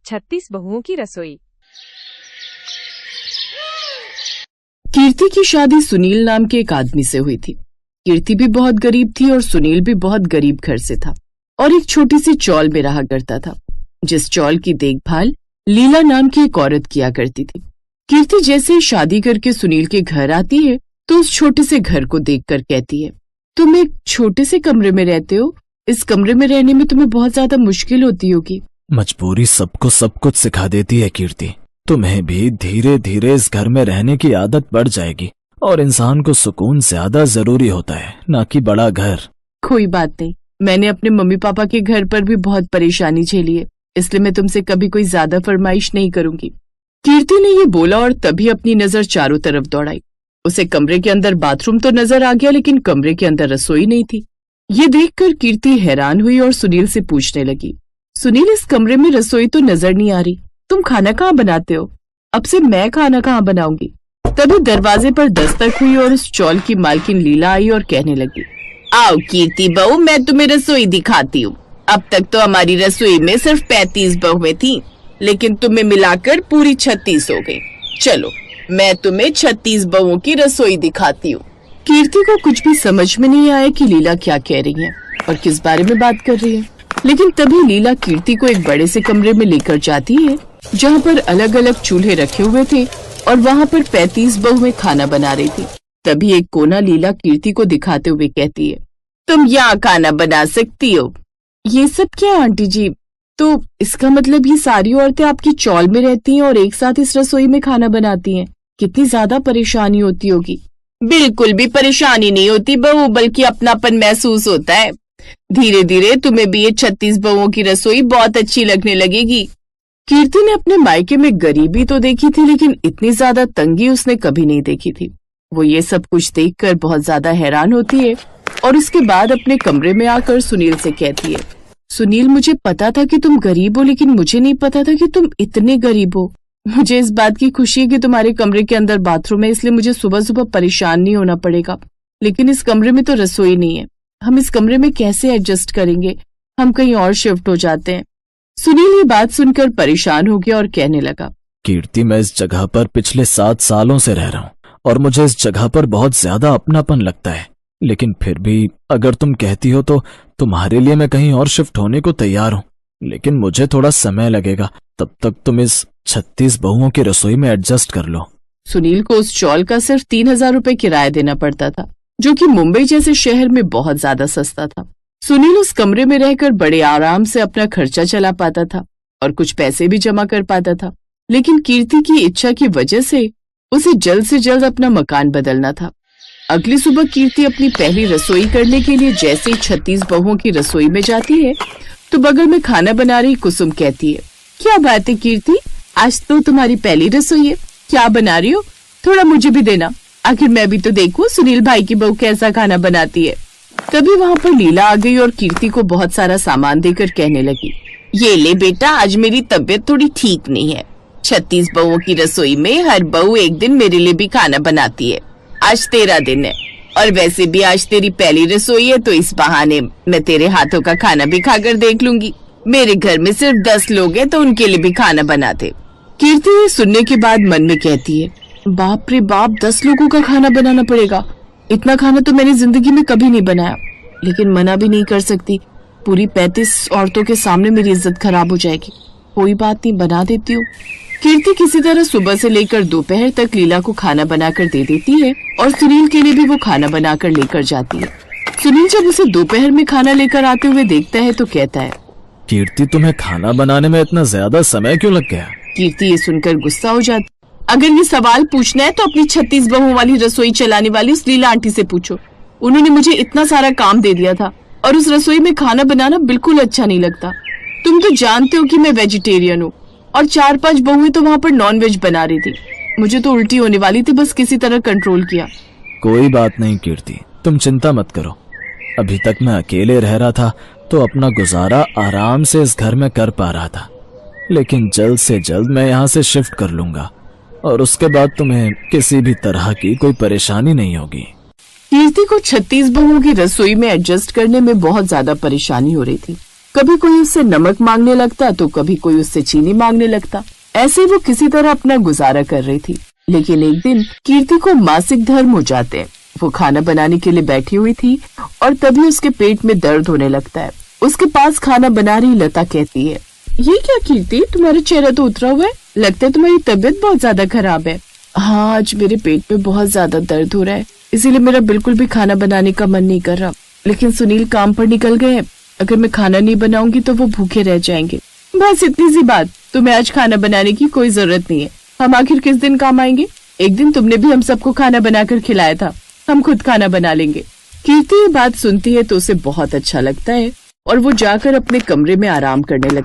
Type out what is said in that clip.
36 बहुओं की रसोई। कीर्ति की शादी सुनील नाम के एक आदमी से हुई थी। कीर्ति भी बहुत गरीब थी और सुनील भी बहुत गरीब घर से था और एक छोटी सी चौल में रहा करता था, जिस चौल की देखभाल लीला नाम की एक औरत किया करती थी। कीर्ति जैसे ही शादी करके सुनील के घर आती है तो उस छोटे से घर को देखकर कहती है, तुम एक छोटे से कमरे में रहते हो, इस कमरे में रहने में तुम्हें बहुत ज्यादा मुश्किल होती होगी। मजबूरी सबको सब कुछ सिखा देती है कीर्ति। तुम्हें भी धीरे धीरे इस घर में रहने की आदत बढ़ जाएगी और इंसान को सुकून ज्यादा जरूरी होता है, ना कि बड़ा घर। कोई बात नहीं, मैंने अपने मम्मी पापा के घर पर भी बहुत परेशानी झेली है, इसलिए मैं तुमसे कभी कोई ज्यादा फरमाइश नहीं करूंगी। कीर्ति ने ये बोला और तभी अपनी नजर चारों तरफ दौड़ाई। उसे कमरे के अंदर बाथरूम तो नजर आ गया, लेकिन कमरे के अंदर रसोई नहीं थी। ये देखकर कीर्ति हैरान हुई और सुनील से पूछने लगी, सुनील, इस कमरे में रसोई तो नजर नहीं आ रही, तुम खाना कहाँ बनाते हो? अब से मैं खाना कहाँ बनाऊंगी? तभी दरवाजे पर दस्तक हुई और उस चौल की मालकिन लीला आई और कहने लगी, आओ कीर्ति बहू, मैं तुम्हें रसोई दिखाती हूँ। अब तक तो हमारी रसोई में सिर्फ 35 बहुएं थी, लेकिन तुम्हें मिलाकर पूरी 36 हो गई। चलो मैं तुम्हें 36 बहुओं की रसोई दिखाती हूँ। कीर्ति को कुछ भी समझ में नहीं आया कि लीला क्या कह रही है और किस बारे में बात कर रही है, लेकिन तभी लीला कीर्ति को एक बड़े से कमरे में लेकर जाती है जहाँ पर अलग अलग चूल्हे रखे हुए थे और वहाँ पर 35 बहुएं खाना बना रही थी। तभी एक कोना लीला कीर्ति को दिखाते हुए कहती है, तुम यहाँ खाना बना सकती हो। ये सब क्या आंटी जी? तो इसका मतलब ये सारी औरतें आपकी चौल में रहती हैं और एक साथ इस रसोई में खाना बनाती हैं। कितनी ज्यादा परेशानी होती होगी। बिल्कुल भी परेशानी नहीं होती बहू, बल्कि अपनापन महसूस होता है। धीरे धीरे तुम्हें भी ये 36 बहुओं की रसोई बहुत अच्छी लगने लगेगी। कीर्ति ने अपने मायके में गरीबी तो देखी थी, लेकिन इतनी ज्यादा तंगी उसने कभी नहीं देखी थी। वो ये सब कुछ देखकर बहुत ज्यादा हैरान होती है और उसके बाद अपने कमरे में आकर सुनील से कहती है, सुनील, मुझे पता था कि तुम गरीब हो, लेकिन मुझे नहीं पता था कि तुम इतने गरीब हो। मुझे इस बात की खुशी है कि तुम्हारे कमरे के अंदर बाथरूम है, इसलिए मुझे सुबह सुबह परेशान नहीं होना पड़ेगा, लेकिन इस कमरे में तो रसोई नहीं है। हम इस कमरे में कैसे एडजस्ट करेंगे? हम कहीं और शिफ्ट हो जाते हैं। सुनील ये बात सुनकर परेशान हो गया और कहने लगा, कीर्ति, मैं इस जगह पर पिछले 7 सालों से रह रहा हूँ और मुझे इस जगह पर बहुत ज्यादा अपनापन लगता है, लेकिन फिर भी अगर तुम कहती हो तो तुम्हारे लिए मैं कहीं और शिफ्ट होने को तैयार हूँ, लेकिन मुझे थोड़ा समय लगेगा। तब तक तुम इस 36 बहुओं की रसोई में एडजस्ट कर लो। सुनील को उस चौल का सिर्फ 3000 रुपए किराया देना पड़ता था, जो कि मुंबई जैसे शहर में बहुत ज्यादा सस्ता था। सुनील उस कमरे में रहकर बड़े आराम से अपना खर्चा चला पाता था और कुछ पैसे भी जमा कर पाता था, लेकिन कीर्ति की इच्छा की वजह से उसे जल्द से जल्द अपना मकान बदलना था। अगली सुबह कीर्ति अपनी पहली रसोई करने के लिए जैसे ही 36 बहुओं की रसोई में जाती है तो बगल में खाना बना रही कुसुम कहती है, क्या बात है कीर्ति, आज तो तुम्हारी पहली रसोई है, क्या बना रही हो? थोड़ा मुझे भी देना, आखिर मैं भी तो देखूं सुनील भाई की बहू कैसा खाना बनाती है। तभी वहाँ पर लीला आ गई और कीर्ति को बहुत सारा सामान देकर कहने लगी, ये ले बेटा, आज मेरी तबीयत थोड़ी ठीक नहीं है। 36 बहुओं की रसोई में हर बहू एक दिन मेरे लिए भी खाना बनाती है। आज तेरा दिन है और वैसे भी आज तेरी पहली रसोई है, तो इस बहाने मैं तेरे हाथों का खाना भी खाकर देख लूंगी। मेरे घर में सिर्फ 10 लोग हैं, तो उनके लिए भी खाना बना दे। कीर्ति ये सुनने के बाद मन में कहती है, बाप रे बाप, 10 लोगों का खाना बनाना पड़ेगा। इतना खाना तो मैंने जिंदगी में कभी नहीं बनाया, लेकिन मना भी नहीं कर सकती। पूरी 35 औरतों के सामने मेरी इज्जत खराब हो जाएगी। कोई बात नहीं, बना देती हूँ। कीर्ति किसी तरह सुबह से लेकर दोपहर तक लीला को खाना बनाकर दे देती है और सुनील के लिए भी वो खाना बनाकर लेकर जाती है। सुनील जब उसे दोपहर में खाना लेकर आते हुए देखता है तो कहता है, कीर्ति, तुम्हें खाना बनाने में इतना ज्यादा समय क्यों लग गया? कीर्ति ये सुनकर गुस्सा हो जाती, अगर ये सवाल पूछना है तो अपनी 36 बहुओं वाली रसोई चलाने वाली उस लीला आंटी से पूछो। उन्होंने मुझे इतना सारा काम दे दिया था और उस रसोई में खाना बनाना बिल्कुल अच्छा नहीं लगता। तुम तो जानते हो कि मैं वेजिटेरियन हूँ और 4-5 बहुएं तो वहाँ पर नॉन वेज बना रही थी। मुझे तो उल्टी होने वाली थी, बस किसी तरह कंट्रोल किया। कोई बात नहीं कीर्ति, तुम चिंता मत करो। अभी तक मैं अकेले रह रहा था तो अपना गुजारा आराम से इस घर में कर पा रहा था, लेकिन जल्द से जल्द मैं यहाँ से शिफ्ट कर लूंगा और उसके बाद तुम्हें किसी भी तरह की कोई परेशानी नहीं होगी। कीर्ति को 36 बहुओं की रसोई में एडजस्ट करने में बहुत ज्यादा परेशानी हो रही थी। कभी कोई उससे नमक मांगने लगता तो कभी कोई उससे चीनी मांगने लगता। ऐसे वो किसी तरह अपना गुजारा कर रही थी। लेकिन एक दिन कीर्ति को मासिक धर्म हो जाते हैं। वो खाना बनाने के लिए बैठी हुई थी और तभी उसके पेट में दर्द होने लगता है। उसके पास खाना बना रही लता कहती है, ये क्या कीर्ति, तुम्हारा चेहरा तो उतरा हुआ है, लगता है तुम्हारी तबीयत बहुत ज्यादा खराब है। हाँ, आज मेरे पेट में बहुत ज्यादा दर्द हो रहा है, इसीलिए मेरा बिल्कुल भी खाना बनाने का मन नहीं कर रहा। लेकिन सुनील काम पर निकल गए हैं, अगर मैं खाना नहीं बनाऊंगी तो वो भूखे रह जाएंगे। बस इतनी सी बात, तुम्हें आज खाना बनाने की कोई जरूरत नहीं है। हम आखिर किस दिन काम आएंगे? एक दिन तुमने भी हम सबको खाना बनाकर खिलाया था, हम खुद खाना बना लेंगे। कीर्ति ये बात सुनती है तो उसे बहुत अच्छा लगता है और वो जाकर अपने कमरे में आराम करने लगती है।